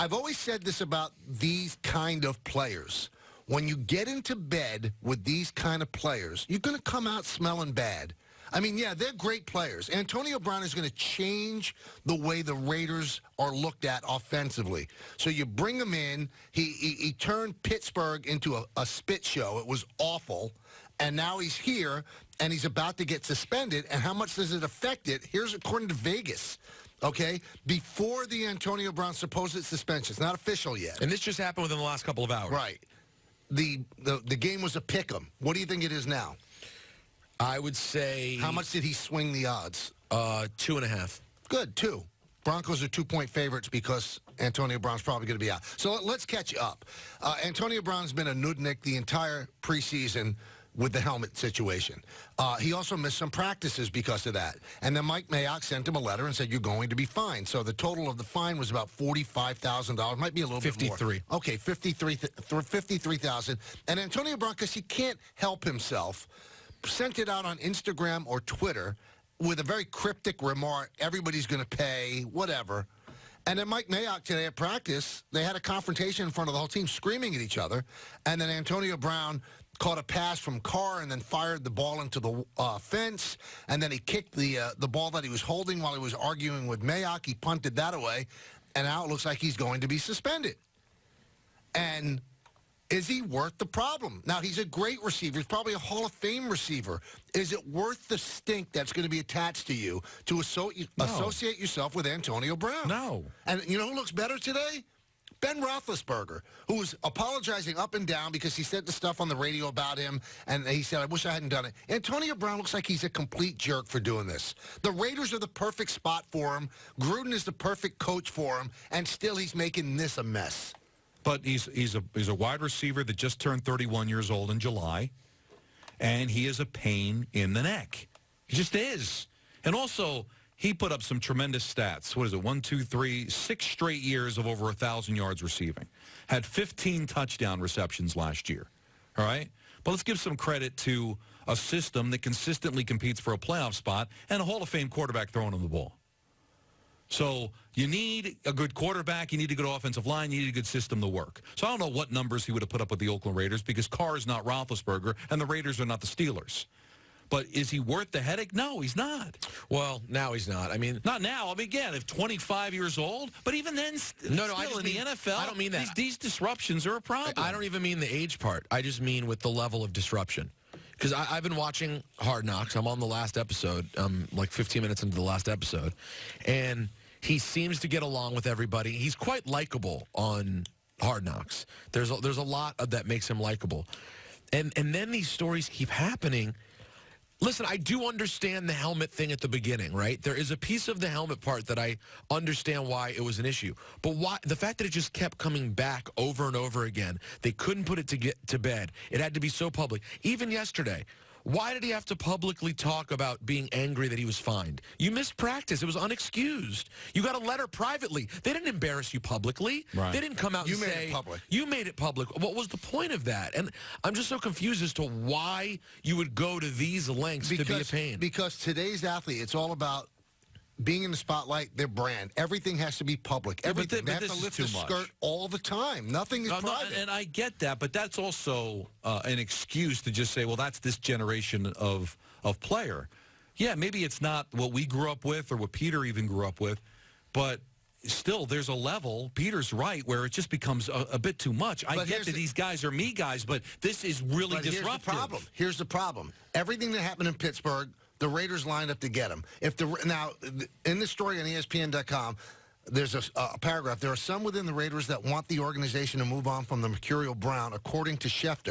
I've always said this about these kind of players. When you get into bed with these kind of players, you're going to come out smelling bad. I mean, yeah, they're great players. Antonio Brown is going to change the way the Raiders are looked at offensively. So you bring him in. He turned Pittsburgh into a spit show. It was awful. And now he's here, and he's about to get suspended. And how much does it affect it? Here's according to Vegas. Okay, before the Antonio Brown supposed suspension. It's not official yet. And this just happened within the last couple of hours. Right. The game was a pick'em. What do you think it is now? I would say... How much did he swing the odds? 2.5. Good, 2. Broncos are 2-point favorites because Antonio Brown's probably going to be out. So let's catch you up. Antonio Brown's been a nudnik the entire preseason with the helmet situation. He also missed some practices because of that. And then Mike Mayock sent him a letter and said, you're going to be fined. So the total of the fine was about $45,000. Might be a little bit more. 53. Okay, $53,000. And Antonio Brown, because he can't help himself, sent it out on Instagram or Twitter with a very cryptic remark, everybody's going to pay, whatever. And then Mike Mayock today at practice, they had a confrontation in front of the whole team, screaming at each other. And then Antonio Brown caught a pass from Carr and then fired the ball into the fence. And then he kicked the ball that he was holding while he was arguing with Mayock. He punted that away. And now it looks like he's going to be suspended. And is he worth the problem? Now, he's a great receiver. He's probably a Hall of Fame receiver. Is it worth the stink that's going to be attached to you to associate yourself with Antonio Brown? No. And you know who looks better today? Ben Roethlisberger, who was apologizing up and down because he said the stuff on the radio about him, and he said, I wish I hadn't done it. Antonio Brown looks like he's a complete jerk for doing this. The Raiders are the perfect spot for him. Gruden is the perfect coach for him, and still he's making this a mess. But he's a wide receiver that just turned 31 years old in July, and he is a pain in the neck. He just is. And also, he put up some tremendous stats. What is it, 1, 2, 3, 6 straight years of over 1,000 yards receiving. Had 15 touchdown receptions last year. All right? But let's give some credit to a system that consistently competes for a playoff spot and a Hall of Fame quarterback throwing him the ball. So you need a good quarterback. You need a good offensive line. You need a good system to work. So I don't know what numbers he would have put up with the Oakland Raiders because Carr is not Roethlisberger and the Raiders are not the Steelers. But is he worth the headache? No, he's not. Well, now he's not. I mean, not now. I mean, again, if 25 years old, but even then, no, still I just in mean, the NFL, I don't mean that. These disruptions are a problem. I don't even mean the age part. I just mean with the level of disruption. Because I've been watching Hard Knocks. I'm on the last episode, like 15 minutes into the last episode, and he seems to get along with everybody. He's quite likable on Hard Knocks. There's a lot of that makes him likable. And then these stories keep happening. Listen, I do understand the helmet thing at the beginning, right? There is a piece of the helmet part that I understand why it was an issue. But why the fact that it just kept coming back over and over again, they couldn't put it to bed. It had to be so public. Even yesterday, why did he have to publicly talk about being angry that he was fined? You missed practice. It was unexcused. You got a letter privately. They didn't embarrass you publicly. Right. They didn't come out and say... You made it public. You made it public. What was the point of that? And I'm just so confused as to why you would go to these lengths to be a pain. Because today's athlete, it's all about being in the spotlight, their brand. Everything has to be public. Everything. They have to lift the skirt all the time. Nothing is private. And I get that, but that's also an excuse to just say, well, that's this generation of player. Yeah, maybe it's not what we grew up with or what Peter even grew up with, but still there's a level, Peter's right, where it just becomes a bit too much. I get that these guys are me guys, but this is really disruptive. Here's the problem. Everything that happened in Pittsburgh, the Raiders lined up to get him. Now, in this story on ESPN.com, there's a paragraph. There are some within the Raiders that want the organization to move on from the Mercurial Brown, according to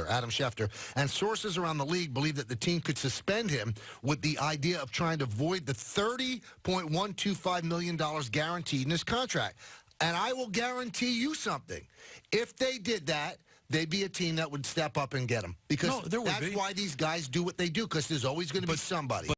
Adam Schefter. And sources around the league believe that the team could suspend him with the idea of trying to void the $30.125 million guaranteed in his contract. And I will guarantee you something. If they did that, they'd be a team that would step up and get him. Because that's why these guys do what they do, because there's always going to be somebody.